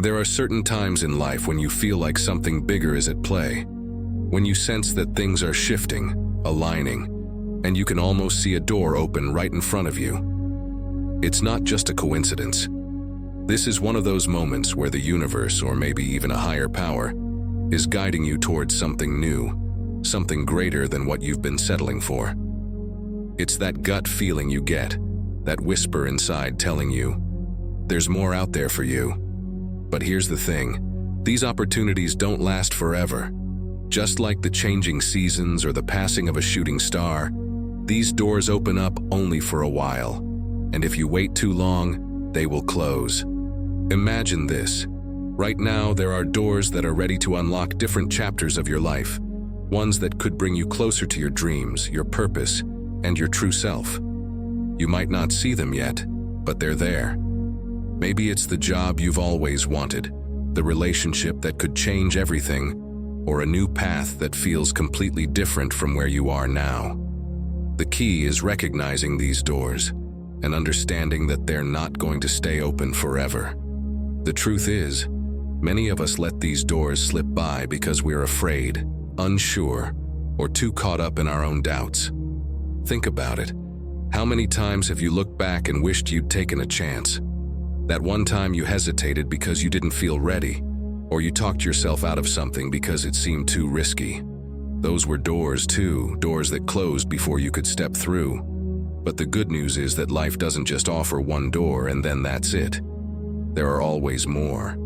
There are certain times in life when you feel like something bigger is at play, when you sense that things are shifting, aligning, and you can almost see a door open right in front of you. It's not just a coincidence. This is one of those moments where the universe, or maybe even a higher power, is guiding you towards something new, something greater than what you've been settling for. It's that gut feeling you get, that whisper inside telling you, there's more out there for you. But here's the thing, these opportunities don't last forever. Just like the changing seasons or the passing of a shooting star, these doors open up only for a while, and if you wait too long, they will close. Imagine this. Right now, there are doors that are ready to unlock different chapters of your life, ones that could bring you closer to your dreams, your purpose, and your true self. You might not see them yet, but they're there. Maybe it's the job you've always wanted, the relationship that could change everything, or a new path that feels completely different from where you are now. The key is recognizing these doors and understanding that they're not going to stay open forever. The truth is, many of us let these doors slip by because we're afraid, unsure, or too caught up in our own doubts. Think about it. How many times have you looked back and wished you'd taken a chance? That one time you hesitated because you didn't feel ready, or you talked yourself out of something because it seemed too risky. Those were doors too, doors that closed before you could step through. But the good news is that life doesn't just offer one door and then that's it. There are always more.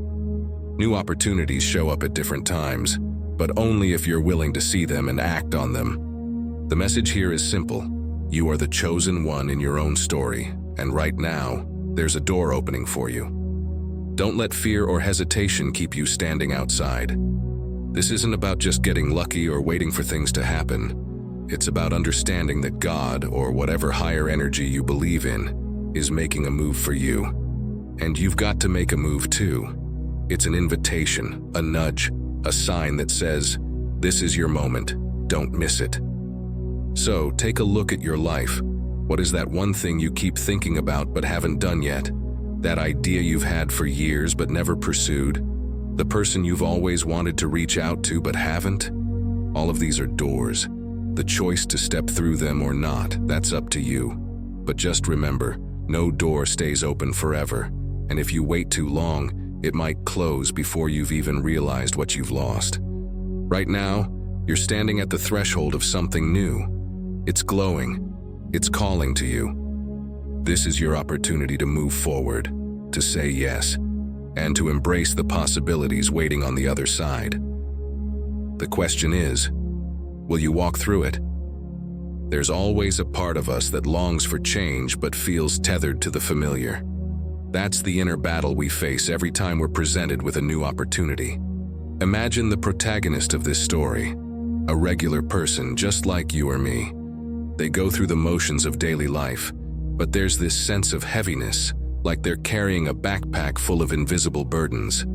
New opportunities show up at different times, but only if you're willing to see them and act on them. The message here is simple. You are the chosen one in your own story, and right now, there's a door opening for you. Don't let fear or hesitation keep you standing outside. This isn't about just getting lucky or waiting for things to happen. It's about understanding that God, or whatever higher energy you believe in, is making a move for you. And you've got to make a move too. It's an invitation, a nudge, a sign that says, this is your moment, don't miss it. So, take a look at your life. What is that one thing you keep thinking about but haven't done yet? That idea you've had for years but never pursued? The person you've always wanted to reach out to but haven't? All of these are doors. The choice to step through them or not, that's up to you. But just remember, no door stays open forever, and if you wait too long, it might close before you've even realized what you've lost. Right now, you're standing at the threshold of something new. It's glowing. It's calling to you. This is your opportunity to move forward, to say yes, and to embrace the possibilities waiting on the other side. The question is, will you walk through it? There's always a part of us that longs for change but feels tethered to the familiar. That's the inner battle we face every time we're presented with a new opportunity. Imagine the protagonist of this story, a regular person just like you or me. They go through the motions of daily life, but there's this sense of heaviness, like they're carrying a backpack full of invisible burdens.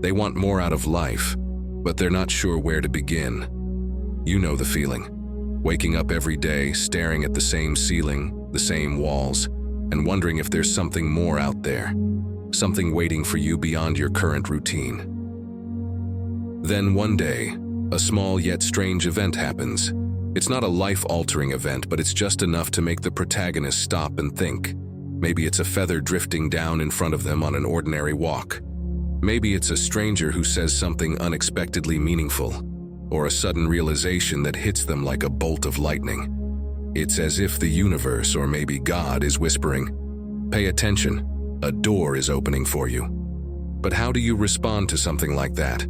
They want more out of life, but they're not sure where to begin. You know the feeling. Waking up every day, staring at the same ceiling, the same walls, and wondering if there's something more out there, something waiting for you beyond your current routine. Then one day, a small yet strange event happens. It's not a life-altering event, but it's just enough to make the protagonist stop and think. Maybe it's a feather drifting down in front of them on an ordinary walk. Maybe it's a stranger who says something unexpectedly meaningful, or a sudden realization that hits them like a bolt of lightning. It's as if the universe, or maybe God, is whispering, "Pay attention, a door is opening for you." But how do you respond to something like that?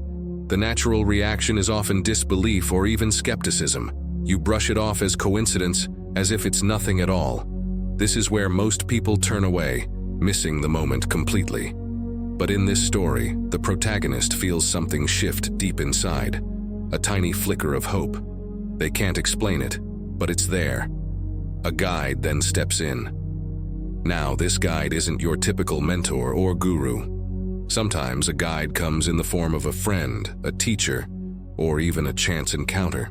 The natural reaction is often disbelief or even skepticism. You brush it off as coincidence, as if it's nothing at all. This is where most people turn away, missing the moment completely. But in this story, the protagonist feels something shift deep inside, a tiny flicker of hope. They can't explain it, but it's there. A guide then steps in. Now, this guide isn't your typical mentor or guru. Sometimes a guide comes in the form of a friend, a teacher, or even a chance encounter.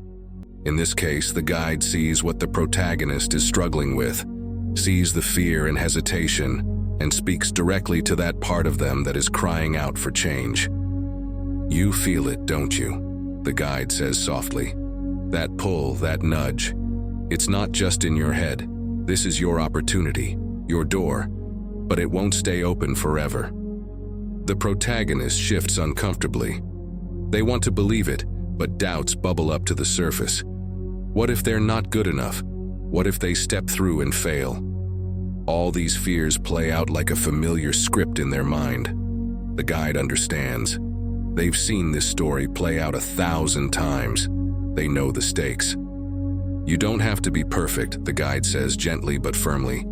In this case, the guide sees what the protagonist is struggling with, sees the fear and hesitation, and speaks directly to that part of them that is crying out for change. "You feel it, don't you?" the guide says softly. "That pull, that nudge. It's not just in your head. This is your opportunity, your door, but it won't stay open forever." The protagonist shifts uncomfortably. They want to believe it, but doubts bubble up to the surface. What if they're not good enough? What if they step through and fail? All these fears play out like a familiar script in their mind. The guide understands. They've seen this story play out 1,000 times. They know the stakes. "You don't have to be perfect," the guide says gently but firmly.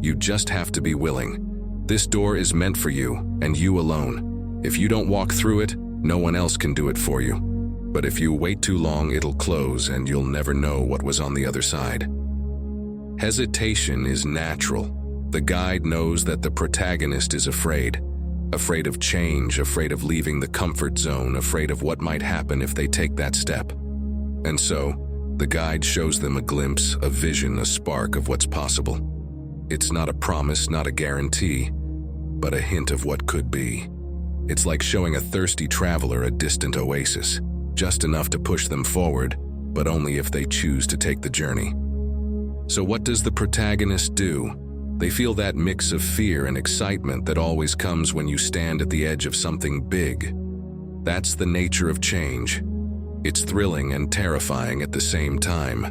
"You just have to be willing. This door is meant for you, and you alone. If you don't walk through it, no one else can do it for you. But if you wait too long, it'll close and you'll never know what was on the other side." Hesitation is natural. The guide knows that the protagonist is afraid. Afraid of change, afraid of leaving the comfort zone, afraid of what might happen if they take that step. And so, the guide shows them a glimpse, a vision, a spark of what's possible. It's not a promise, not a guarantee, but a hint of what could be. It's like showing a thirsty traveler a distant oasis, just enough to push them forward, but only if they choose to take the journey. So what does the protagonist do? They feel that mix of fear and excitement that always comes when you stand at the edge of something big. That's the nature of change. It's thrilling and terrifying at the same time.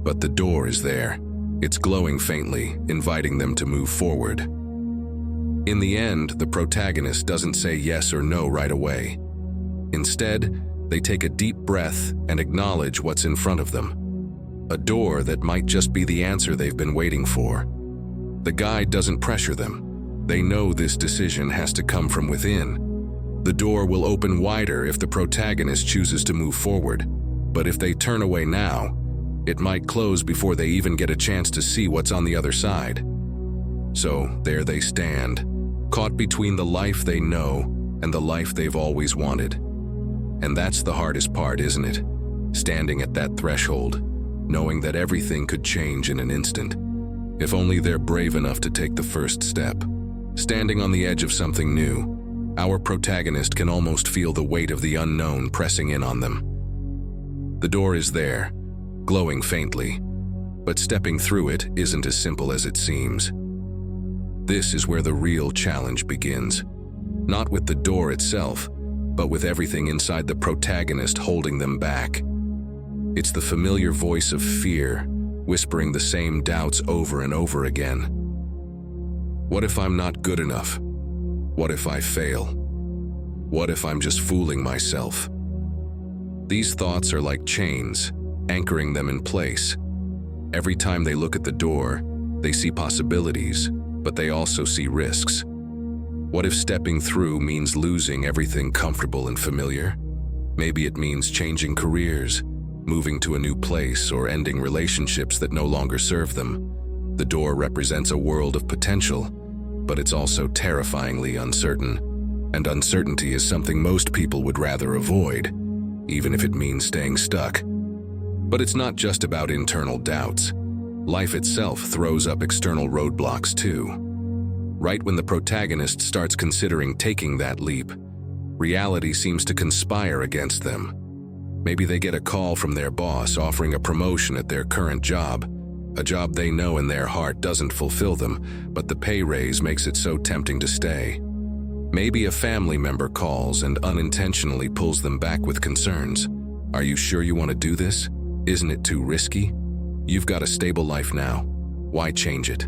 But the door is there. It's glowing faintly, inviting them to move forward. In the end, the protagonist doesn't say yes or no right away. Instead, they take a deep breath and acknowledge what's in front of them. A door that might just be the answer they've been waiting for. The guide doesn't pressure them. They know this decision has to come from within. The door will open wider if the protagonist chooses to move forward, but if they turn away now, it might close before they even get a chance to see what's on the other side. So there they stand, caught between the life they know and the life they've always wanted. And that's the hardest part, isn't it? Standing at that threshold, knowing that everything could change in an instant. If only they're brave enough to take the first step. Standing on the edge of something new, our protagonist can almost feel the weight of the unknown pressing in on them. The door is there, glowing faintly, but stepping through it isn't as simple as it seems. This is where the real challenge begins. Not with the door itself, but with everything inside the protagonist holding them back. It's the familiar voice of fear, whispering the same doubts over and over again. What if I'm not good enough? What if I fail? What if I'm just fooling myself? These thoughts are like chains, anchoring them in place. Every time they look at the door, they see possibilities, but they also see risks. What if stepping through means losing everything comfortable and familiar? Maybe it means changing careers, moving to a new place, or ending relationships that no longer serve them. The door represents a world of potential, but it's also terrifyingly uncertain. And uncertainty is something most people would rather avoid, even if it means staying stuck. But it's not just about internal doubts. Life itself throws up external roadblocks too. Right when the protagonist starts considering taking that leap, reality seems to conspire against them. Maybe they get a call from their boss offering a promotion at their current job, a job they know in their heart doesn't fulfill them, but the pay raise makes it so tempting to stay. Maybe a family member calls and unintentionally pulls them back with concerns. Are you sure you want to do this? Isn't it too risky? You've got a stable life now. Why change it?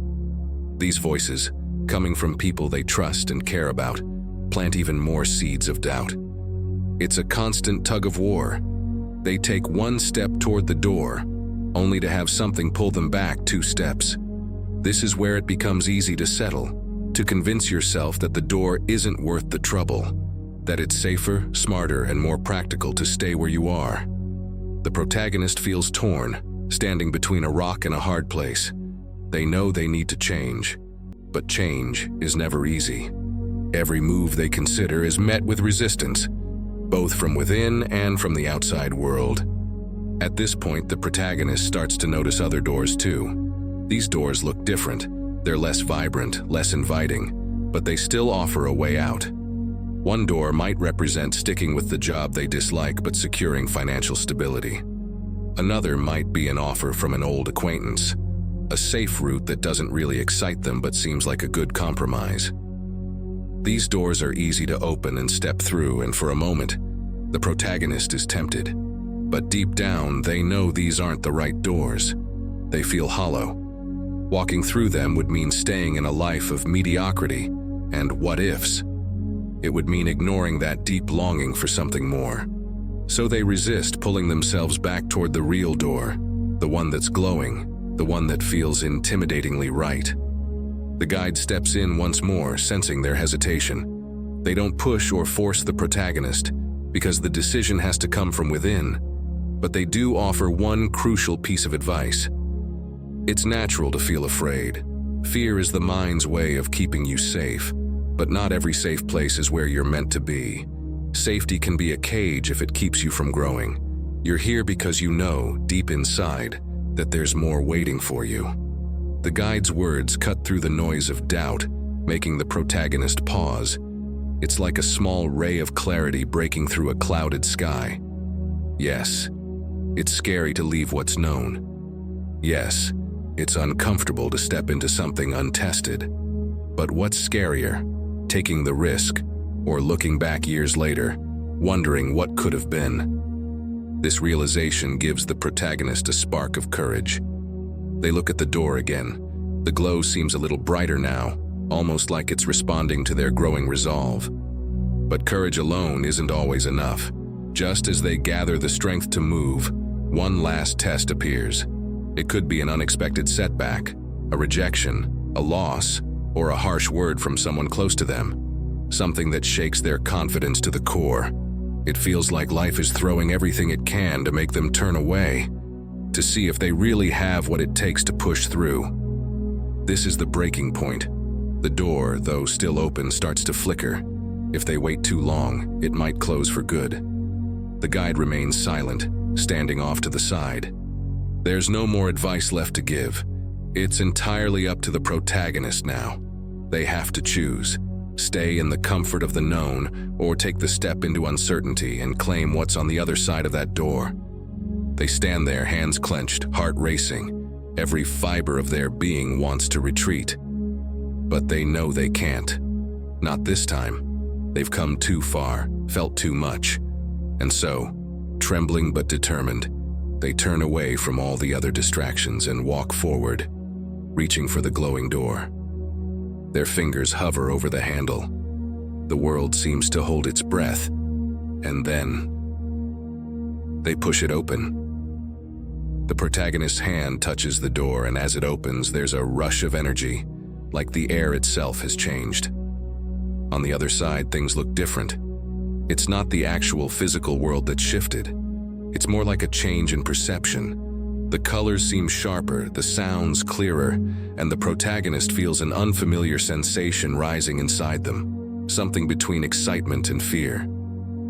These voices, coming from people they trust and care about, plant even more seeds of doubt. It's a constant tug of war. They take one step toward the door, only to have something pull them back 2 steps. This is where it becomes easy to settle, to convince yourself that the door isn't worth the trouble, that it's safer, smarter, and more practical to stay where you are. The protagonist feels torn, standing between a rock and a hard place. They know they need to change, but change is never easy. Every move they consider is met with resistance, both from within and from the outside world. At this point, the protagonist starts to notice other doors too. These doors look different. They're less vibrant, less inviting. but they still offer a way out. One door might represent sticking with the job they dislike but securing financial stability. Another might be an offer from an old acquaintance, a safe route that doesn't really excite them but seems like a good compromise. These doors are easy to open and step through, and for a moment, the protagonist is tempted. But deep down, they know these aren't the right doors. They feel hollow. Walking through them would mean staying in a life of mediocrity and what-ifs. It would mean ignoring that deep longing for something more. So they resist, pulling themselves back toward the real door, the one that's glowing, the one that feels intimidatingly right. The guide steps in once more, sensing their hesitation. They don't push or force the protagonist, because the decision has to come from within, but they do offer one crucial piece of advice. It's natural to feel afraid. Fear is the mind's way of keeping you safe, but not every safe place is where you're meant to be. Safety can be a cage if it keeps you from growing. You're here because you know, deep inside, that there's more waiting for you. The guide's words cut through the noise of doubt, making the protagonist pause. It's like a small ray of clarity breaking through a clouded sky. Yes, it's scary to leave what's known. Yes, it's uncomfortable to step into something untested. But what's scarier? Taking the risk, or looking back years later, wondering what could have been. This realization gives the protagonist a spark of courage. They look at the door again. The glow seems a little brighter now, almost like it's responding to their growing resolve. But courage alone isn't always enough. Just as they gather the strength to move, one last test appears. It could be an unexpected setback, a rejection, a loss, or a harsh word from someone close to them. Something that shakes their confidence to the core. It feels like life is throwing everything it can to make them turn away, to see if they really have what it takes to push through. This is the breaking point. The door, though still open, starts to flicker. If they wait too long, it might close for good. The guide remains silent, standing off to the side. There's no more advice left to give. It's entirely up to the protagonist now. They have to choose. Stay in the comfort of the known, or take the step into uncertainty and claim what's on the other side of that door. They stand there, hands clenched, heart racing. Every fiber of their being wants to retreat. But they know they can't. Not this time. They've come too far, felt too much. And so, trembling but determined, they turn away from all the other distractions and walk forward, reaching for the glowing door. Their fingers hover over the handle. The world seems to hold its breath, and then they push it open. The protagonist's hand touches the door, and as it opens, there's a rush of energy, like the air itself has changed. On the other side, things look different. It's not the actual physical world that's shifted. It's more like a change in perception. The colors seem sharper, the sounds clearer, and the protagonist feels an unfamiliar sensation rising inside them, something between excitement and fear.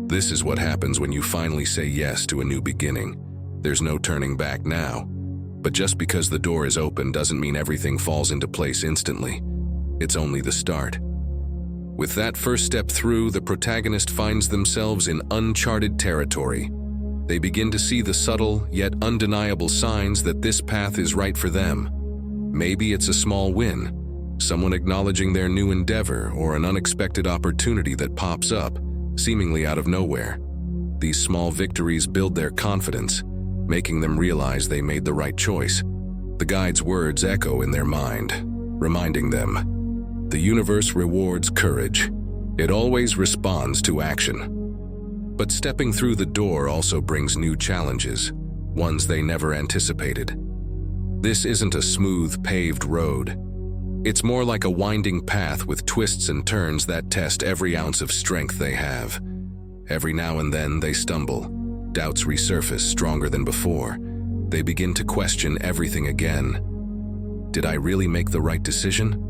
This is what happens when you finally say yes to a new beginning. There's no turning back now. But just because the door is open doesn't mean everything falls into place instantly. It's only the start. With that first step through, the protagonist finds themselves in uncharted territory. They begin to see the subtle, yet undeniable signs that this path is right for them. Maybe it's a small win, someone acknowledging their new endeavor, or an unexpected opportunity that pops up, seemingly out of nowhere. These small victories build their confidence, making them realize they made the right choice. The guide's words echo in their mind, reminding them, the universe rewards courage. It always responds to action. But stepping through the door also brings new challenges, ones they never anticipated. This isn't a smooth, paved road. It's more like a winding path with twists and turns that test every ounce of strength they have. Every now and then they stumble. Doubts resurface stronger than before. They begin to question everything again. Did I really make the right decision?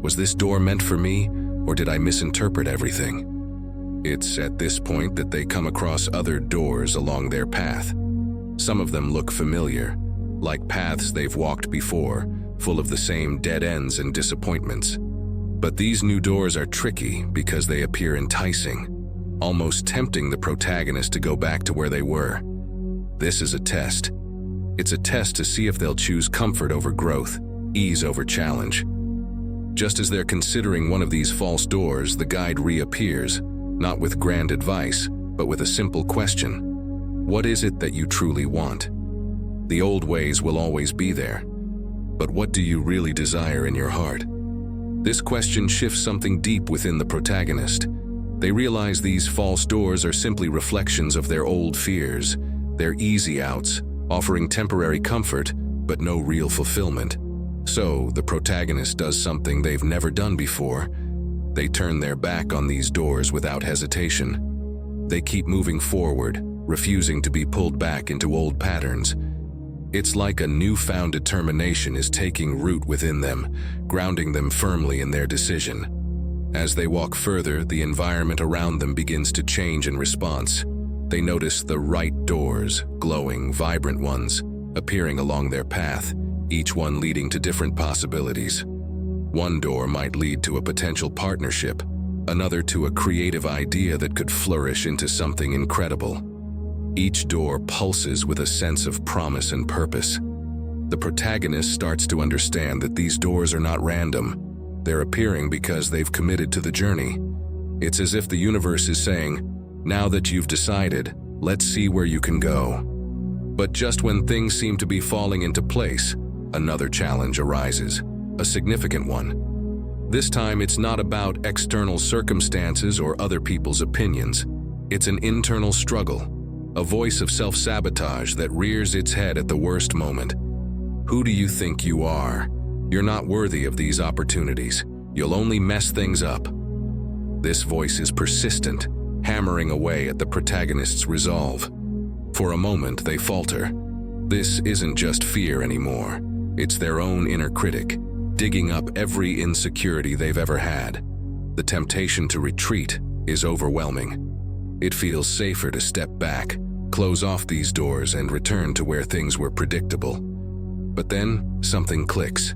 Was this door meant for me, or did I misinterpret everything? It's at this point that they come across other doors along their path. Some of them look familiar, like paths they've walked before, full of the same dead ends and disappointments. But these new doors are tricky because they appear enticing, almost tempting the protagonist to go back to where they were. This is a test. It's a test to see if they'll choose comfort over growth, ease over challenge. Just as they're considering one of these false doors, the guide reappears, not with grand advice, but with a simple question. What is it that you truly want? The old ways will always be there, but what do you really desire in your heart? This question shifts something deep within the protagonist. They realize these false doors are simply reflections of their old fears, their easy outs, offering temporary comfort, but no real fulfillment. So, the protagonist does something they've never done before. They turn their back on these doors without hesitation. They keep moving forward, refusing to be pulled back into old patterns. It's like a newfound determination is taking root within them, grounding them firmly in their decision. As they walk further, the environment around them begins to change in response. They notice the right doors, glowing, vibrant ones, appearing along their path, each one leading to different possibilities. One door might lead to a potential partnership, another to a creative idea that could flourish into something incredible. Each door pulses with a sense of promise and purpose. The protagonist starts to understand that these doors are not random. They're appearing because they've committed to the journey. It's as if the universe is saying, now that you've decided, let's see where you can go. But just when things seem to be falling into place, another challenge arises, a significant one. This time it's not about external circumstances or other people's opinions. It's an internal struggle, a voice of self-sabotage that rears its head at the worst moment. Who do you think you are? You're not worthy of these opportunities. You'll only mess things up. This voice is persistent, hammering away at the protagonist's resolve. For a moment, they falter. This isn't just fear anymore. It's their own inner critic, digging up every insecurity they've ever had. The temptation to retreat is overwhelming. It feels safer to step back, close off these doors, and return to where things were predictable. But then, something clicks.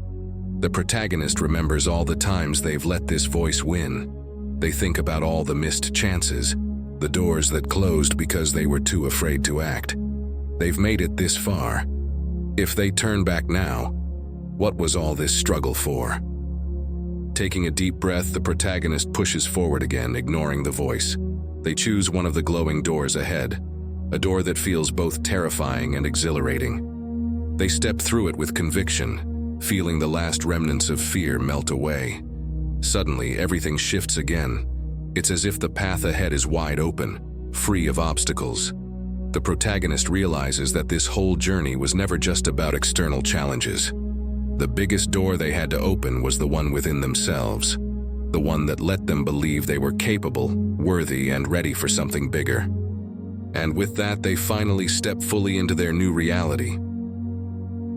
The protagonist remembers all the times they've let this voice win. They think about all the missed chances, the doors that closed because they were too afraid to act. They've made it this far. If they turn back now, what was all this struggle for? Taking a deep breath, the protagonist pushes forward again, ignoring the voice. They choose one of the glowing doors ahead, a door that feels both terrifying and exhilarating. They step through it with conviction, feeling the last remnants of fear melt away. Suddenly, everything shifts again. It's as if the path ahead is wide open, free of obstacles. The protagonist realizes that this whole journey was never just about external challenges. The biggest door they had to open was the one within themselves, the one that let them believe they were capable, worthy, and ready for something bigger. And with that, they finally step fully into their new reality.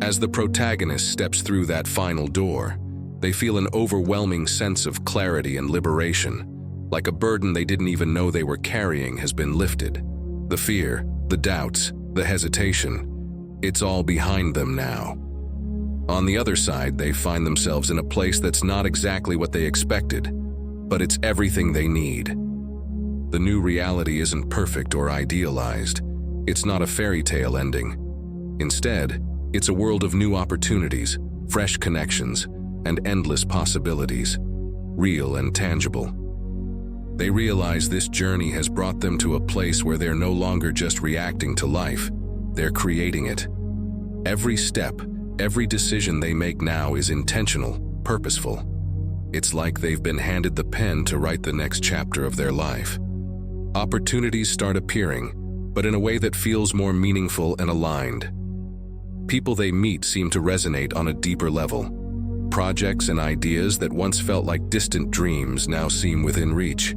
As the protagonist steps through that final door, they feel an overwhelming sense of clarity and liberation, like a burden they didn't even know they were carrying has been lifted. The fear, the doubts, the hesitation, it's all behind them now. On the other side, they find themselves in a place that's not exactly what they expected, but it's everything they need. The new reality isn't perfect or idealized. It's not a fairy tale ending. Instead, it's a world of new opportunities, fresh connections, and endless possibilities, real and tangible. They realize this journey has brought them to a place where they're no longer just reacting to life, they're creating it. Every step, every decision they make now is intentional, purposeful. It's like they've been handed the pen to write the next chapter of their life. Opportunities start appearing, but in a way that feels more meaningful and aligned. People they meet seem to resonate on a deeper level. Projects and ideas that once felt like distant dreams now seem within reach.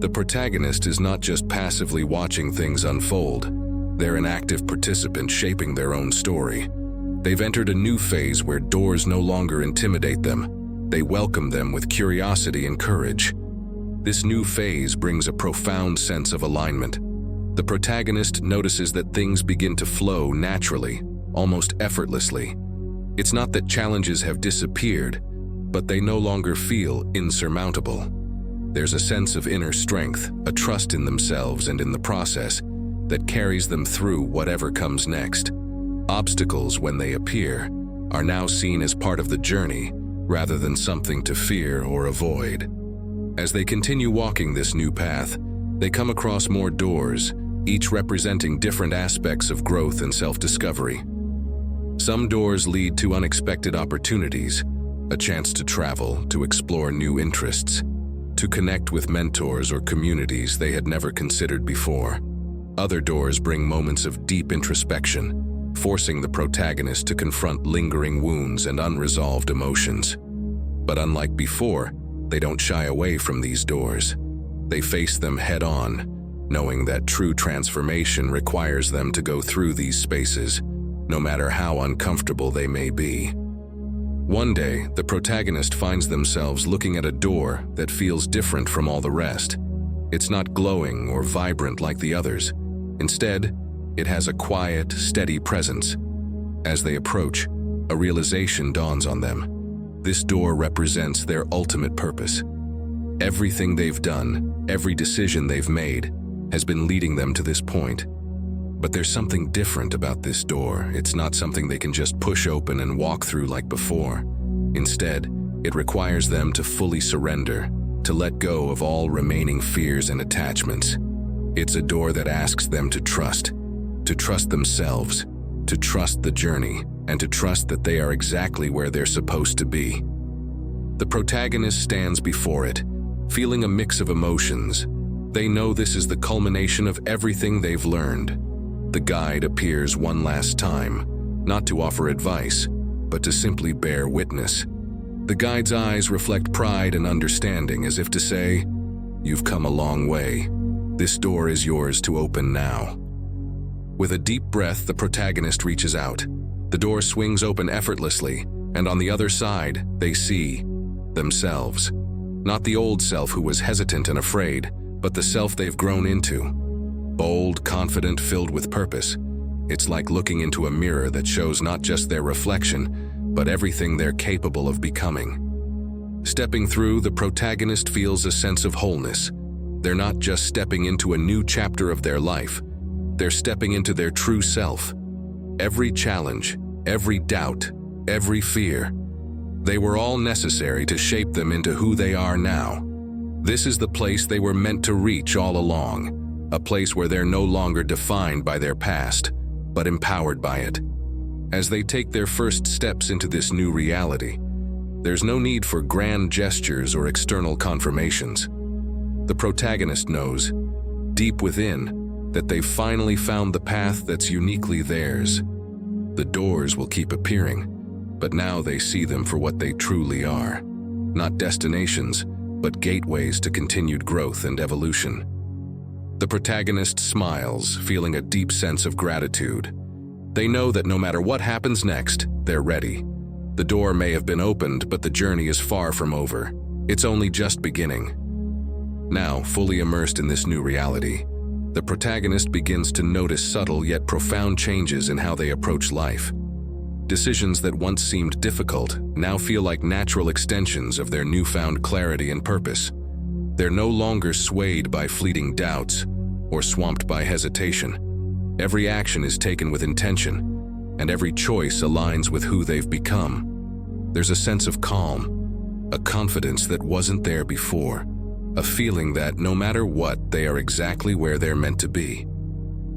The protagonist is not just passively watching things unfold. They're an active participant shaping their own story. They've entered a new phase where doors no longer intimidate them. They welcome them with curiosity and courage. This new phase brings a profound sense of alignment. The protagonist notices that things begin to flow naturally, almost effortlessly. It's not that challenges have disappeared, but they no longer feel insurmountable. There's a sense of inner strength, a trust in themselves and in the process, that carries them through whatever comes next. Obstacles, when they appear, are now seen as part of the journey, rather than something to fear or avoid. As they continue walking this new path, they come across more doors, each representing different aspects of growth and self-discovery. Some doors lead to unexpected opportunities, a chance to travel, to explore new interests, to connect with mentors or communities they had never considered before. Other doors bring moments of deep introspection, forcing the protagonist to confront lingering wounds and unresolved emotions. But unlike before, they don't shy away from these doors. They face them head-on, knowing that true transformation requires them to go through these spaces, no matter how uncomfortable they may be. One day, the protagonist finds themselves looking at a door that feels different from all the rest. It's not glowing or vibrant like the others. Instead, it has a quiet, steady presence. As they approach, a realization dawns on them. This door represents their ultimate purpose. Everything they've done, every decision they've made, has been leading them to this point. But there's something different about this door. It's not something they can just push open and walk through like before. Instead, it requires them to fully surrender, to let go of all remaining fears and attachments. It's a door that asks them to trust themselves, to trust the journey, and to trust that they are exactly where they're supposed to be. The protagonist stands before it, feeling a mix of emotions. They know this is the culmination of everything they've learned. The guide appears one last time, not to offer advice, but to simply bear witness. The guide's eyes reflect pride and understanding, as if to say, "You've come a long way. This door is yours to open now." With a deep breath, the protagonist reaches out. The door swings open effortlessly, and on the other side, they see themselves. Not the old self who was hesitant and afraid, but the self they've grown into. Bold, confident, filled with purpose. It's like looking into a mirror that shows not just their reflection, but everything they're capable of becoming. Stepping through, the protagonist feels a sense of wholeness. They're not just stepping into a new chapter of their life. They're stepping into their true self. Every challenge, every doubt, every fear, they were all necessary to shape them into who they are now. This is the place they were meant to reach all along. A place where they're no longer defined by their past, but empowered by it. As they take their first steps into this new reality, there's no need for grand gestures or external confirmations. The protagonist knows, deep within, that they've finally found the path that's uniquely theirs. The doors will keep appearing, but now they see them for what they truly are. Not destinations, but gateways to continued growth and evolution. The protagonist smiles, feeling a deep sense of gratitude. They know that no matter what happens next, they're ready. The door may have been opened, but the journey is far from over. It's only just beginning. Now, fully immersed in this new reality, the protagonist begins to notice subtle yet profound changes in how they approach life. Decisions that once seemed difficult now feel like natural extensions of their newfound clarity and purpose. They're no longer swayed by fleeting doubts or swamped by hesitation. Every action is taken with intention, and every choice aligns with who they've become. There's a sense of calm, a confidence that wasn't there before, a feeling that no matter what, they are exactly where they're meant to be.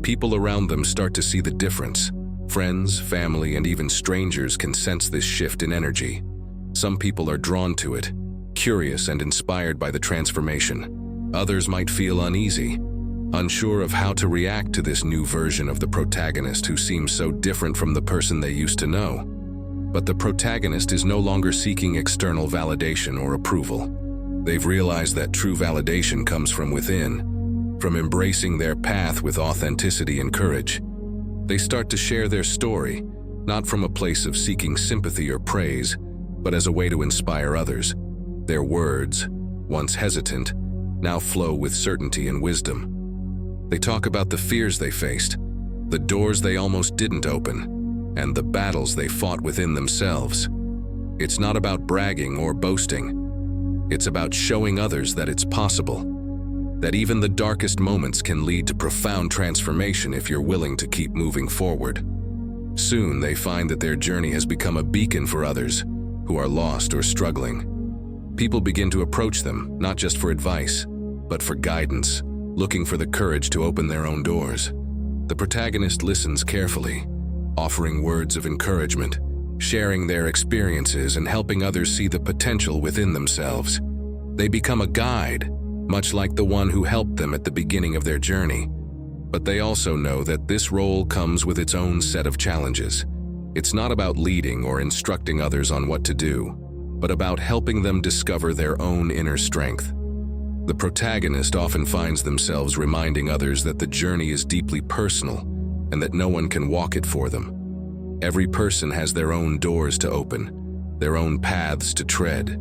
People around them start to see the difference. Friends, family, and even strangers can sense this shift in energy. Some people are drawn to it, curious and inspired by the transformation. Others might feel uneasy, unsure of how to react to this new version of the protagonist who seems so different from the person they used to know. But the protagonist is no longer seeking external validation or approval. They've realized that true validation comes from within, from embracing their path with authenticity and courage. They start to share their story, not from a place of seeking sympathy or praise, but as a way to inspire others. Their words, once hesitant, now flow with certainty and wisdom. They talk about the fears they faced, the doors they almost didn't open, and the battles they fought within themselves. It's not about bragging or boasting. It's about showing others that it's possible, that even the darkest moments can lead to profound transformation if you're willing to keep moving forward. Soon they find that their journey has become a beacon for others who are lost or struggling. People begin to approach them, not just for advice, but for guidance, looking for the courage to open their own doors. The protagonist listens carefully, offering words of encouragement, sharing their experiences and helping others see the potential within themselves. They become a guide, much like the one who helped them at the beginning of their journey. But they also know that this role comes with its own set of challenges. It's not about leading or instructing others on what to do, but about helping them discover their own inner strength. The protagonist often finds themselves reminding others that the journey is deeply personal and that no one can walk it for them. Every person has their own doors to open, their own paths to tread.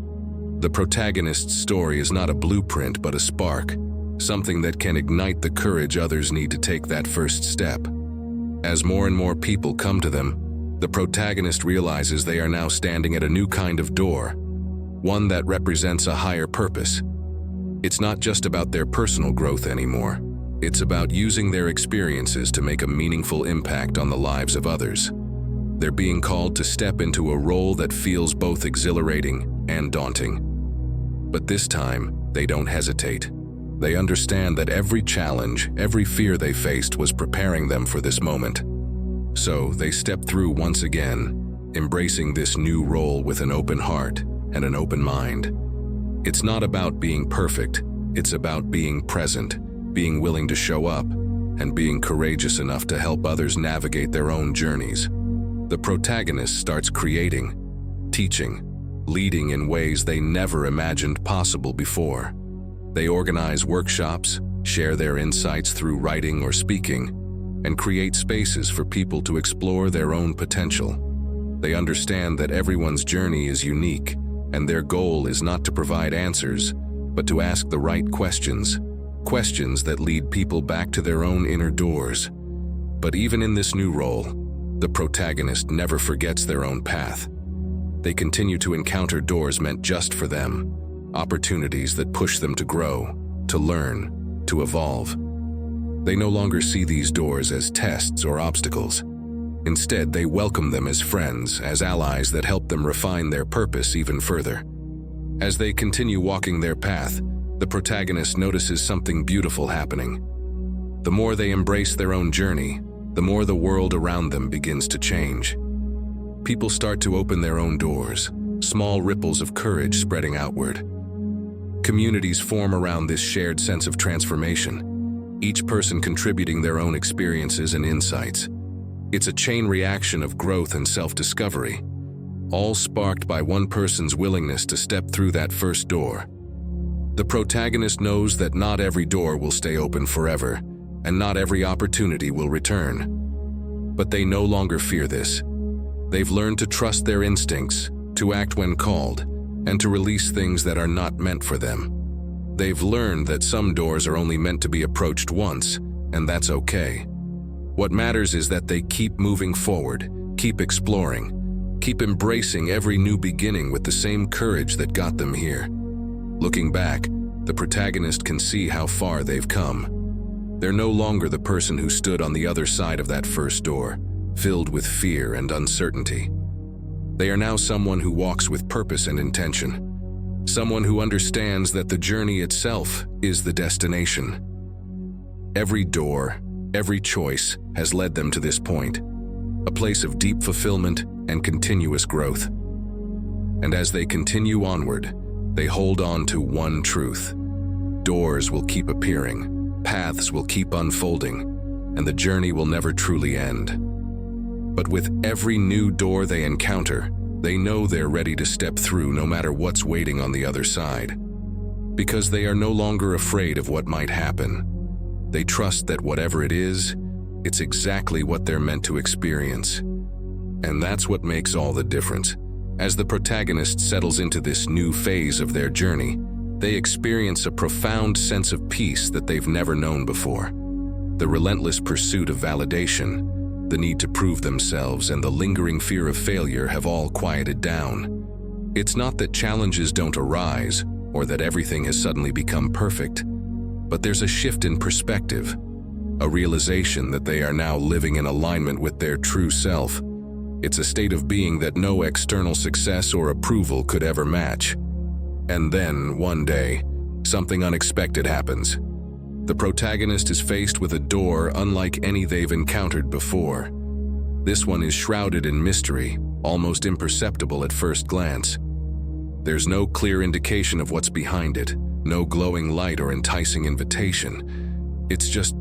The protagonist's story is not a blueprint but a spark, something that can ignite the courage others need to take that first step. As more and more people come to them, the protagonist realizes they are now standing at a new kind of door, one that represents a higher purpose. It's not just about their personal growth anymore. It's about using their experiences to make a meaningful impact on the lives of others. They're being called to step into a role that feels both exhilarating and daunting. But this time, they don't hesitate. They understand that every challenge, every fear they faced was preparing them for this moment. So they step through once again, embracing this new role with an open heart and an open mind. It's not about being perfect, it's about being present, being willing to show up, and being courageous enough to help others navigate their own journeys. The protagonist starts creating, teaching, leading in ways they never imagined possible before. They organize workshops, share their insights through writing or speaking, and create spaces for people to explore their own potential. They understand that everyone's journey is unique, and their goal is not to provide answers, but to ask the right questions, questions that lead people back to their own inner doors. But even in this new role, the protagonist never forgets their own path. They continue to encounter doors meant just for them, opportunities that push them to grow, to learn, to evolve. They no longer see these doors as tests or obstacles. Instead, they welcome them as friends, as allies that help them refine their purpose even further. As they continue walking their path, the protagonist notices something beautiful happening. The more they embrace their own journey, the more the world around them begins to change. People start to open their own doors, small ripples of courage spreading outward. Communities form around this shared sense of transformation, each person contributing their own experiences and insights. It's a chain reaction of growth and self-discovery, all sparked by one person's willingness to step through that first door. The protagonist knows that not every door will stay open forever, and not every opportunity will return. But they no longer fear this. They've learned to trust their instincts, to act when called, and to release things that are not meant for them. They've learned that some doors are only meant to be approached once, and that's okay. What matters is that they keep moving forward, keep exploring, keep embracing every new beginning with the same courage that got them here. Looking back, the protagonist can see how far they've come. They're no longer the person who stood on the other side of that first door, filled with fear and uncertainty. They are now someone who walks with purpose and intention, someone who understands that the journey itself is the destination. Every door, every choice has led them to this point, a place of deep fulfillment and continuous growth. And as they continue onward, they hold on to one truth. Doors will keep appearing, paths will keep unfolding, and the journey will never truly end. But with every new door they encounter, they know they're ready to step through no matter what's waiting on the other side. Because they are no longer afraid of what might happen. They trust that whatever it is, it's exactly what they're meant to experience. And that's what makes all the difference. As the protagonist settles into this new phase of their journey, they experience a profound sense of peace that they've never known before. The relentless pursuit of validation, the need to prove themselves, and the lingering fear of failure have all quieted down. It's not that challenges don't arise or that everything has suddenly become perfect, but there's a shift in perspective, a realization that they are now living in alignment with their true self. It's a state of being that no external success or approval could ever match. And then, one day, something unexpected happens. The protagonist is faced with a door unlike any they've encountered before. This one is shrouded in mystery, almost imperceptible at first glance. There's no clear indication of what's behind it, no glowing light or enticing invitation. It's just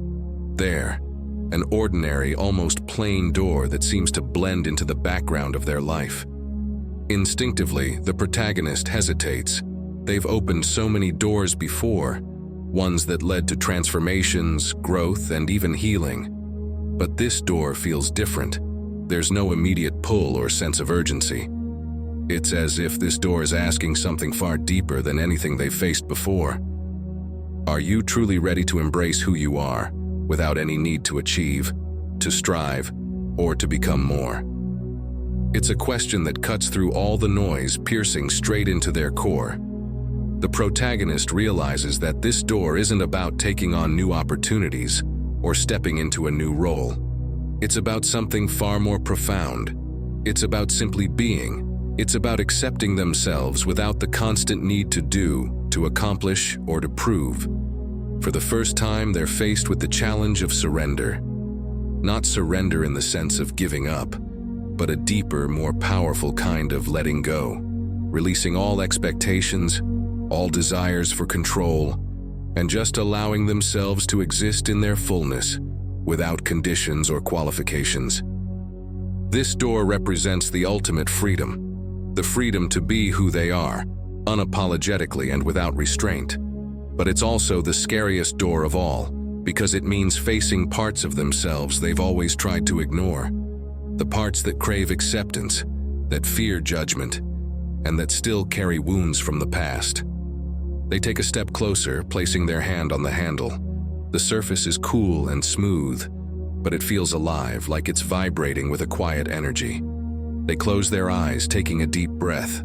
there, an ordinary, almost plain door that seems to blend into the background of their life. Instinctively, the protagonist hesitates. They've opened so many doors before, ones that led to transformations, growth, and even healing. But this door feels different. There's no immediate pull or sense of urgency. It's as if this door is asking something far deeper than anything they've faced before. Are you truly ready to embrace who you are, without any need to achieve, to strive, or to become more? It's a question that cuts through all the noise, piercing straight into their core. The protagonist realizes that this door isn't about taking on new opportunities or stepping into a new role. It's about something far more profound. It's about simply being. It's about accepting themselves without the constant need to do, to accomplish, or to prove. For the first time, they're faced with the challenge of surrender. Not surrender in the sense of giving up, but a deeper, more powerful kind of letting go, releasing all expectations, all desires for control, and just allowing themselves to exist in their fullness, without conditions or qualifications. This door represents the ultimate freedom, the freedom to be who they are, unapologetically and without restraint. But it's also the scariest door of all, because it means facing parts of themselves they've always tried to ignore. The parts that crave acceptance, that fear judgment, and that still carry wounds from the past. They take a step closer, placing their hand on the handle. The surface is cool and smooth, but it feels alive, like it's vibrating with a quiet energy. They close their eyes, taking a deep breath.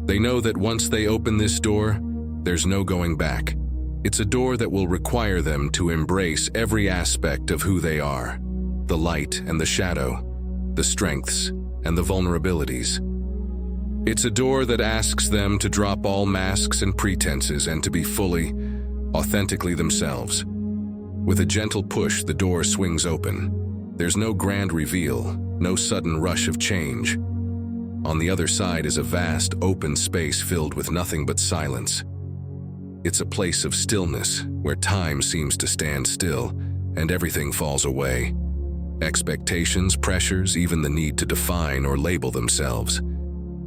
They know that once they open this door, there's no going back. It's a door that will require them to embrace every aspect of who they are, the light and the shadow, the strengths and the vulnerabilities. It's a door that asks them to drop all masks and pretenses and to be fully, authentically themselves. With a gentle push, the door swings open. There's no grand reveal, no sudden rush of change. On the other side is a vast, open space filled with nothing but silence. It's a place of stillness, where time seems to stand still, and everything falls away. Expectations, pressures, even the need to define or label themselves.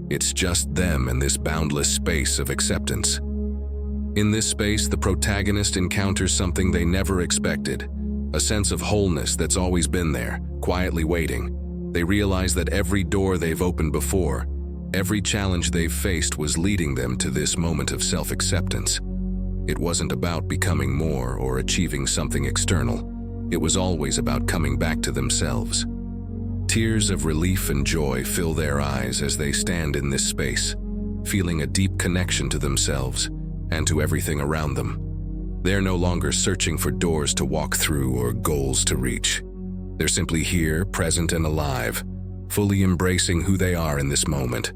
It's just them and this boundless space of acceptance. In this space, the protagonist encounters something they never expected, a sense of wholeness that's always been there, quietly waiting. They realize that every door they've opened before, every challenge they've faced was leading them to this moment of self-acceptance. It wasn't about becoming more or achieving something external. It was always about coming back to themselves. Tears of relief and joy fill their eyes as they stand in this space, feeling a deep connection to themselves and to everything around them. They're no longer searching for doors to walk through or goals to reach. They're simply here, present and alive, fully embracing who they are in this moment.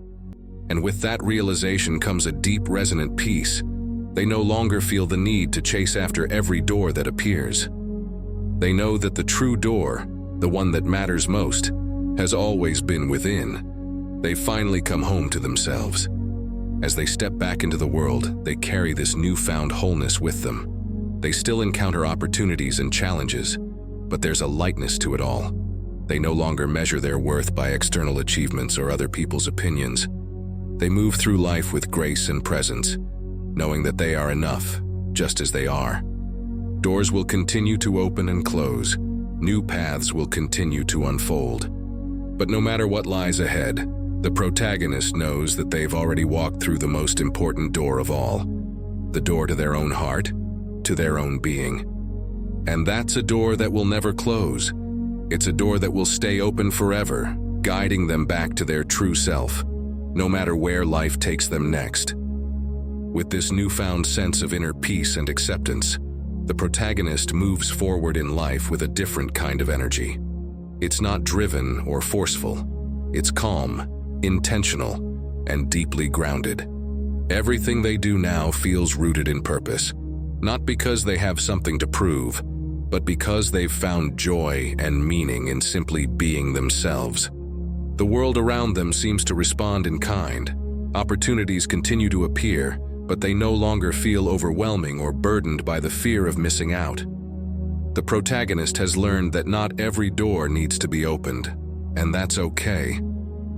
And with that realization comes a deep, resonant peace. They no longer feel the need to chase after every door that appears. They know that the true door, the one that matters most, has always been within. They've finally come home to themselves. As they step back into the world, they carry this newfound wholeness with them. They still encounter opportunities and challenges, but there's a lightness to it all. They no longer measure their worth by external achievements or other people's opinions. They move through life with grace and presence, knowing that they are enough, just as they are. Doors will continue to open and close. New paths will continue to unfold. But no matter what lies ahead, the protagonist knows that they've already walked through the most important door of all, the door to their own heart, to their own being. And that's a door that will never close. It's a door that will stay open forever, guiding them back to their true self. no matter where life takes them next. With this newfound sense of inner peace and acceptance, the protagonist moves forward in life with a different kind of energy. It's not driven or forceful. It's calm, intentional, and deeply grounded. Everything they do now feels rooted in purpose, not because they have something to prove, but because they've found joy and meaning in simply being themselves. The world around them seems to respond in kind. Opportunities continue to appear, but they no longer feel overwhelming or burdened by the fear of missing out. The protagonist has learned that not every door needs to be opened, and that's okay.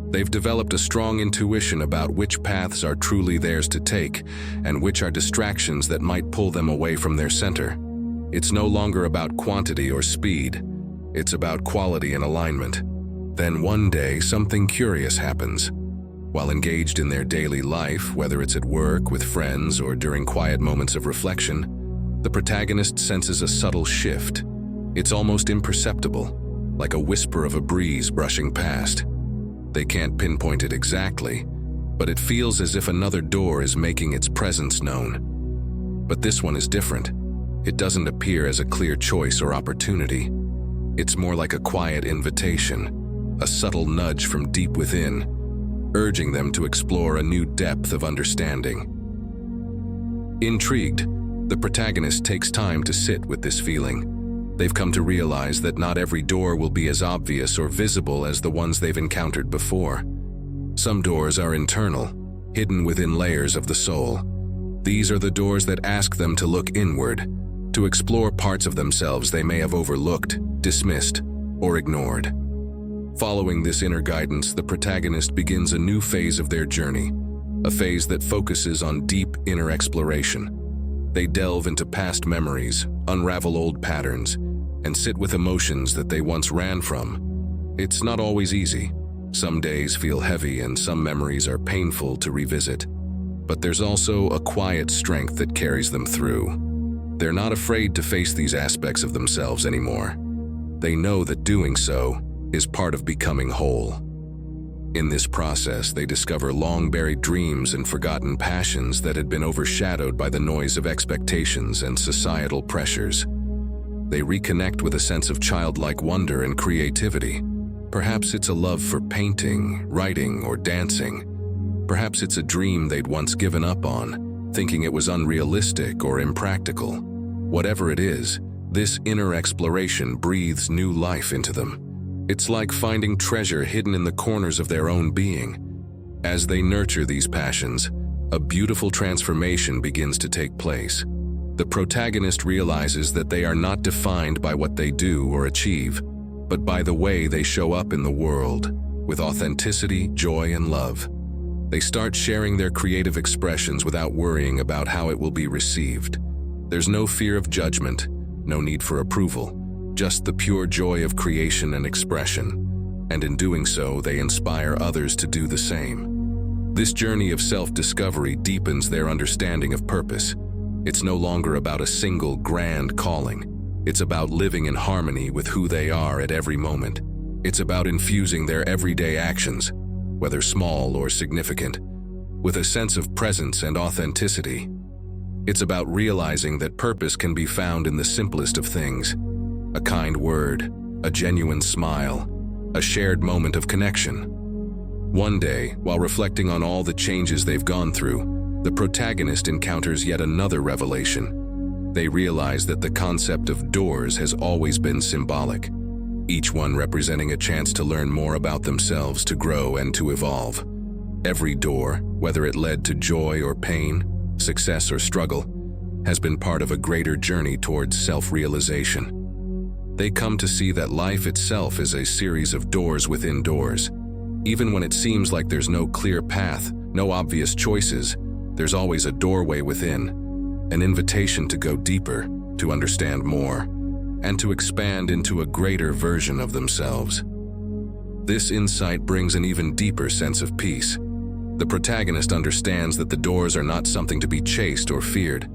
They've developed a strong intuition about which paths are truly theirs to take and which are distractions that might pull them away from their center. It's no longer about quantity or speed. It's about quality and alignment. Then one day, something curious happens. While engaged in their daily life, whether it's at work, with friends, or during quiet moments of reflection, the protagonist senses a subtle shift. It's almost imperceptible, like a whisper of a breeze brushing past. They can't pinpoint it exactly, but it feels as if another door is making its presence known. But this one is different. It doesn't appear as a clear choice or opportunity. It's more like a quiet invitation, a subtle nudge from deep within, urging them to explore a new depth of understanding. Intrigued, the protagonist takes time to sit with this feeling. They've come to realize that not every door will be as obvious or visible as the ones they've encountered before. Some doors are internal, hidden within layers of the soul. These are the doors that ask them to look inward, to explore parts of themselves they may have overlooked, dismissed, or ignored. Following this inner guidance, the protagonist begins a new phase of their journey, a phase that focuses on deep inner exploration. They delve into past memories, unravel old patterns, and sit with emotions that they once ran from. It's not always easy. Some days feel heavy and some memories are painful to revisit. But there's also a quiet strength that carries them through. They're not afraid to face these aspects of themselves anymore. They know that doing so is part of becoming whole. In this process, they discover long-buried dreams and forgotten passions that had been overshadowed by the noise of expectations and societal pressures. They reconnect with a sense of childlike wonder and creativity. Perhaps it's a love for painting, writing, or dancing. Perhaps it's a dream they'd once given up on, thinking it was unrealistic or impractical. Whatever it is, this inner exploration breathes new life into them. It's like finding treasure hidden in the corners of their own being. As they nurture these passions, a beautiful transformation begins to take place. The protagonist realizes that they are not defined by what they do or achieve, but by the way they show up in the world, with authenticity, joy, and love. They start sharing their creative expressions without worrying about how it will be received. There's no fear of judgment, no need for approval. Just the pure joy of creation and expression, and in doing so, they inspire others to do the same. This journey of self-discovery deepens their understanding of purpose. It's no longer about a single grand calling. It's about living in harmony with who they are at every moment. It's about infusing their everyday actions, whether small or significant, with a sense of presence and authenticity. It's about realizing that purpose can be found in the simplest of things. A kind word, a genuine smile, a shared moment of connection. One day, while reflecting on all the changes they've gone through, the protagonist encounters yet another revelation. They realize that the concept of doors has always been symbolic, each one representing a chance to learn more about themselves, to grow and to evolve. Every door, whether it led to joy or pain, success or struggle, has been part of a greater journey towards self-realization. They come to see that life itself is a series of doors within doors. Even when it seems like there's no clear path, no obvious choices, there's always a doorway within, an invitation to go deeper, to understand more, and to expand into a greater version of themselves. This insight brings an even deeper sense of peace. The protagonist understands that the doors are not something to be chased or feared.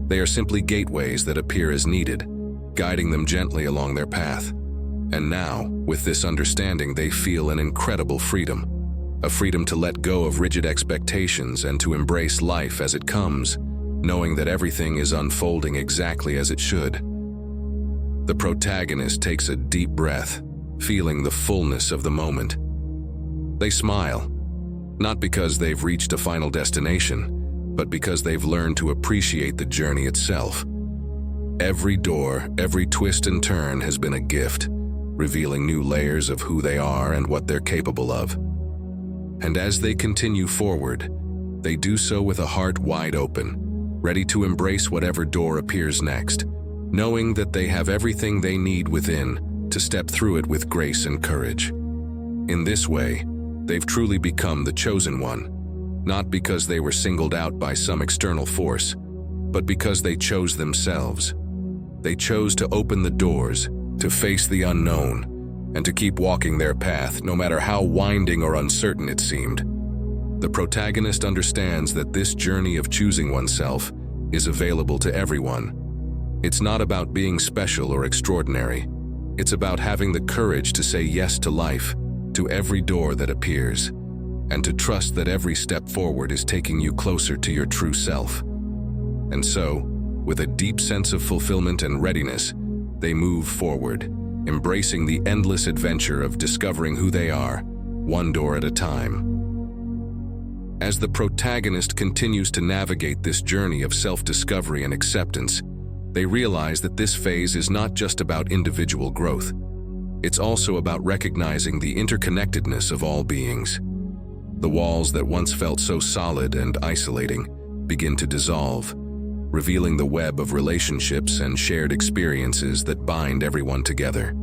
They are simply gateways that appear as needed, guiding them gently along their path. And now, with this understanding, they feel an incredible freedom. a freedom to let go of rigid expectations and to embrace life as it comes, knowing that everything is unfolding exactly as it should. The protagonist takes a deep breath, feeling the fullness of the moment. They smile, not because they've reached a final destination, but because they've learned to appreciate the journey itself. Every door, every twist and turn has been a gift, revealing new layers of who they are and what they're capable of. And as they continue forward, they do so with a heart wide open, ready to embrace whatever door appears next, knowing that they have everything they need within to step through it with grace and courage. In this way, they've truly become the chosen one, not because they were singled out by some external force, but because they chose themselves. They chose to open the doors, to face the unknown, and to keep walking their path, no matter how winding or uncertain it seemed. The protagonist understands that this journey of choosing oneself is available to everyone. It's not about being special or extraordinary. It's about having the courage to say yes to life, to every door that appears, and to trust that every step forward is taking you closer to your true self. And so, with a deep sense of fulfillment and readiness, they move forward, embracing the endless adventure of discovering who they are, one door at a time. As the protagonist continues to navigate this journey of self-discovery and acceptance, they realize that this phase is not just about individual growth. It's also about recognizing the interconnectedness of all beings. The walls that once felt so solid and isolating begin to dissolve, revealing the web of relationships and shared experiences that bind everyone together.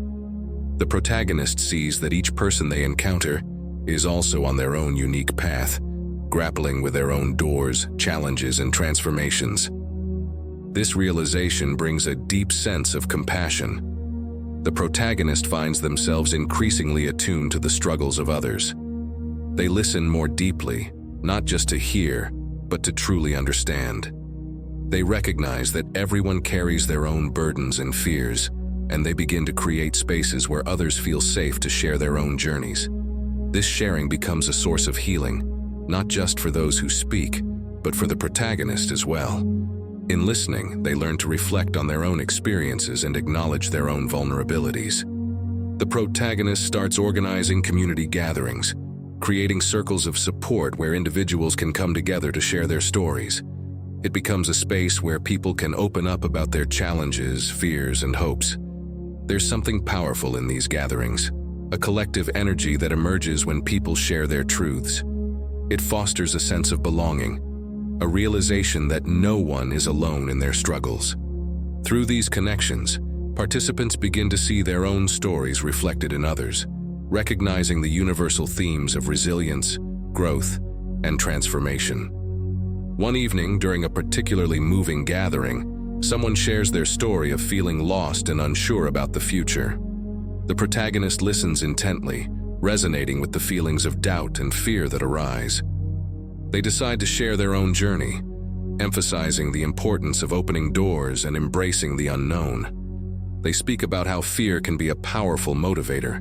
The protagonist sees that each person they encounter is also on their own unique path, grappling with their own doors, challenges, and transformations. This realization brings a deep sense of compassion. The protagonist finds themselves increasingly attuned to the struggles of others. They listen more deeply, not just to hear, but to truly understand. They recognize that everyone carries their own burdens and fears, and they begin to create spaces where others feel safe to share their own journeys. This sharing becomes a source of healing, not just for those who speak, but for the protagonist as well. In listening, they learn to reflect on their own experiences and acknowledge their own vulnerabilities. The protagonist starts organizing community gatherings, creating circles of support where individuals can come together to share their stories. It becomes a space where people can open up about their challenges, fears, and hopes. There's something powerful in these gatherings, a collective energy that emerges when people share their truths. It fosters a sense of belonging, a realization that no one is alone in their struggles. Through these connections, participants begin to see their own stories reflected in others, recognizing the universal themes of resilience, growth, and transformation. One evening, during a particularly moving gathering, someone shares their story of feeling lost and unsure about the future. The protagonist listens intently, resonating with the feelings of doubt and fear that arise. They decide to share their own journey, emphasizing the importance of opening doors and embracing the unknown. They speak about how fear can be a powerful motivator,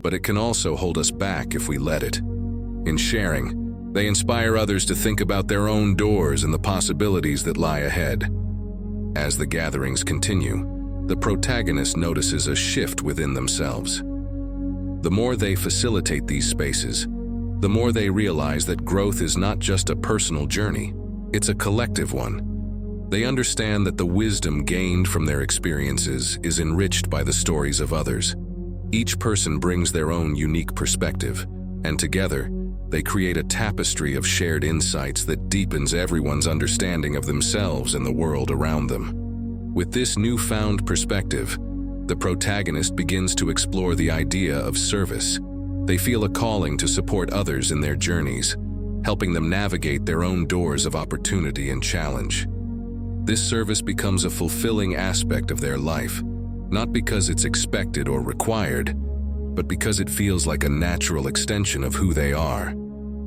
but it can also hold us back if we let it. In sharing, they inspire others to think about their own doors and the possibilities that lie ahead. As the gatherings continue, the protagonist notices a shift within themselves. The more they facilitate these spaces, the more they realize that growth is not just a personal journey, it's a collective one. They understand that the wisdom gained from their experiences is enriched by the stories of others. Each person brings their own unique perspective, and together, they create a tapestry of shared insights that deepens everyone's understanding of themselves and the world around them. With this newfound perspective, the protagonist begins to explore the idea of service. They feel a calling to support others in their journeys, helping them navigate their own doors of opportunity and challenge. This service becomes a fulfilling aspect of their life, not because it's expected or required, but because it feels like a natural extension of who they are.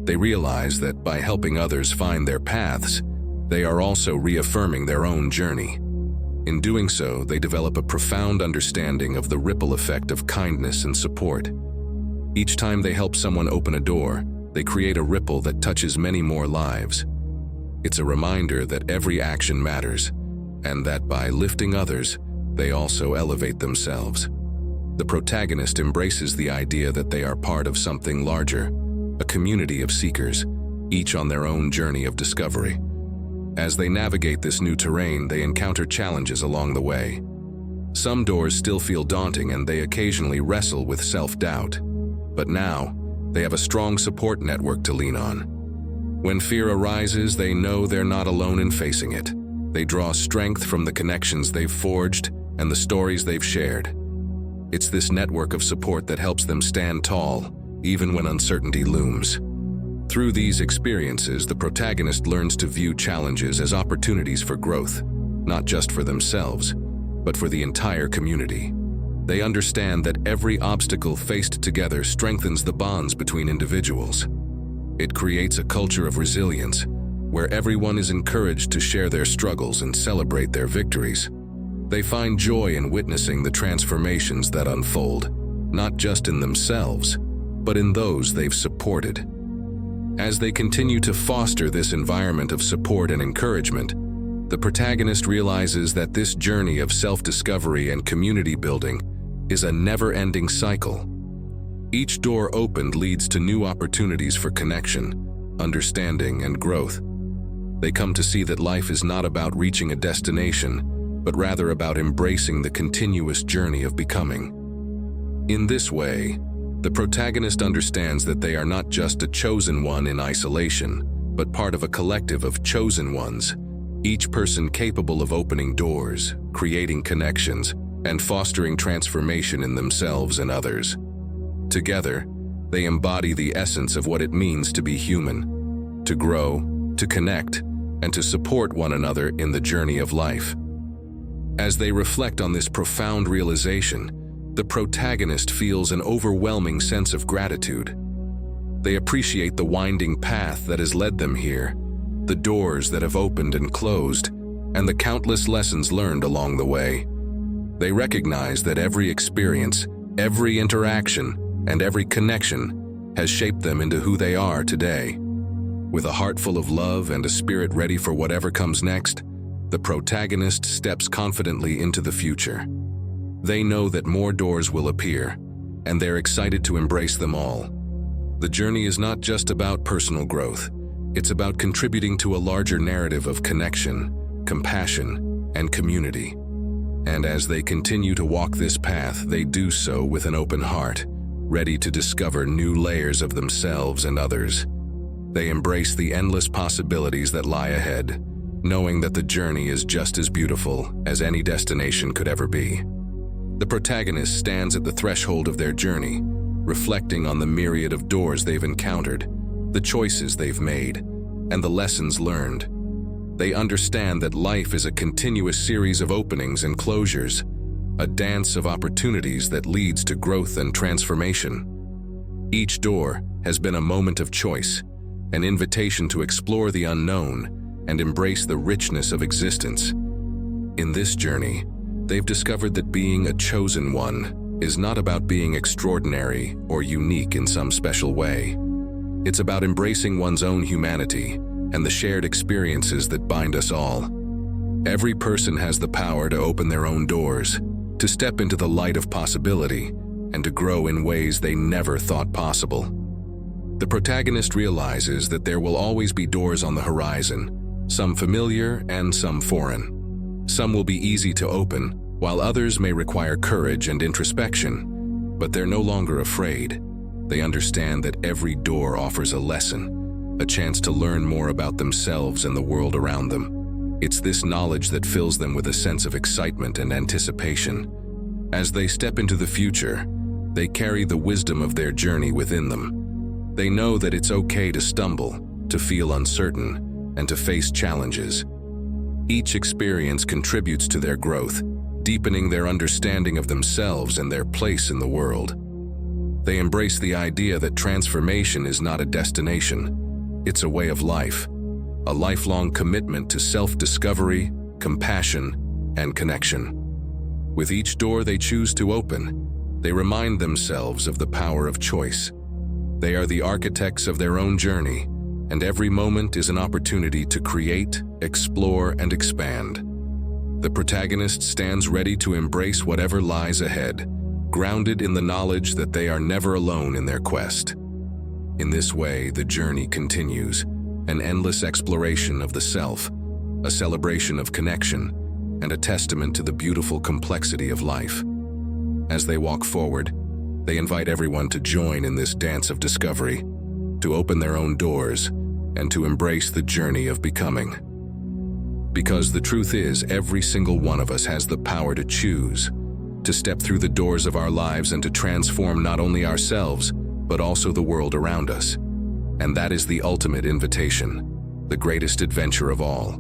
They realize that by helping others find their paths, they are also reaffirming their own journey. In doing so, they develop a profound understanding of the ripple effect of kindness and support. Each time they help someone open a door, they create a ripple that touches many more lives. It's a reminder that every action matters, and that by lifting others, they also elevate themselves. The protagonist embraces the idea that they are part of something larger, a community of seekers, each on their own journey of discovery. As they navigate this new terrain, they encounter challenges along the way. Some doors still feel daunting and they occasionally wrestle with self-doubt. But now, they have a strong support network to lean on. When fear arises, they know they're not alone in facing it. They draw strength from the connections they've forged and the stories they've shared. It's this network of support that helps them stand tall, even when uncertainty looms. Through these experiences, the protagonist learns to view challenges as opportunities for growth, not just for themselves, but for the entire community. They understand that every obstacle faced together strengthens the bonds between individuals. It creates a culture of resilience, where everyone is encouraged to share their struggles and celebrate their victories. They find joy in witnessing the transformations that unfold, not just in themselves, but in those they've supported. As they continue to foster this environment of support and encouragement, the protagonist realizes that this journey of self-discovery and community building is a never-ending cycle. Each door opened leads to new opportunities for connection, understanding, and growth. They come to see that life is not about reaching a destination, but rather about embracing the continuous journey of becoming. In this way, the protagonist understands that they are not just a chosen one in isolation, but part of a collective of chosen ones, each person capable of opening doors, creating connections, and fostering transformation in themselves and others. Together, they embody the essence of what it means to be human, to grow, to connect, and to support one another in the journey of life. As they reflect on this profound realization, the protagonist feels an overwhelming sense of gratitude. They appreciate the winding path that has led them here, the doors that have opened and closed, and the countless lessons learned along the way. They recognize that every experience, every interaction, and every connection has shaped them into who they are today. With a heart full of love and a spirit ready for whatever comes next, the protagonist steps confidently into the future. They know that more doors will appear, and they're excited to embrace them all. The journey is not just about personal growth, it's about contributing to a larger narrative of connection, compassion, and community. And as they continue to walk this path, they do so with an open heart, ready to discover new layers of themselves and others. They embrace the endless possibilities that lie ahead, knowing that the journey is just as beautiful as any destination could ever be. The protagonist stands at the threshold of their journey, reflecting on the myriad of doors they've encountered, the choices they've made, and the lessons learned. They understand that life is a continuous series of openings and closures, a dance of opportunities that leads to growth and transformation. Each door has been a moment of choice, an invitation to explore the unknown and embrace the richness of existence. In this journey, they've discovered that being a chosen one is not about being extraordinary or unique in some special way. It's about embracing one's own humanity and the shared experiences that bind us all. Every person has the power to open their own doors, to step into the light of possibility, and to grow in ways they never thought possible. The protagonist realizes that there will always be doors on the horizon, some familiar and some foreign. Some will be easy to open, while others may require courage and introspection, but they're no longer afraid. They understand that every door offers a lesson, a chance to learn more about themselves and the world around them. It's this knowledge that fills them with a sense of excitement and anticipation. As they step into the future, they carry the wisdom of their journey within them. They know that it's okay to stumble, to feel uncertain, and to face challenges. Each experience contributes to their growth, deepening their understanding of themselves and their place in the world. They embrace the idea that transformation is not a destination, it's a way of life, a lifelong commitment to self-discovery, compassion, and connection. With each door they choose to open, they remind themselves of the power of choice. They are the architects of their own journey, and every moment is an opportunity to create, explore, and expand. The protagonist stands ready to embrace whatever lies ahead, grounded in the knowledge that they are never alone in their quest. In this way, the journey continues, an endless exploration of the self, a celebration of connection, and a testament to the beautiful complexity of life. As they walk forward, they invite everyone to join in this dance of discovery, to open their own doors, and to embrace the journey of becoming. Because the truth is, every single one of us has the power to choose, to step through the doors of our lives and to transform not only ourselves, but also the world around us. And that is the ultimate invitation, the greatest adventure of all.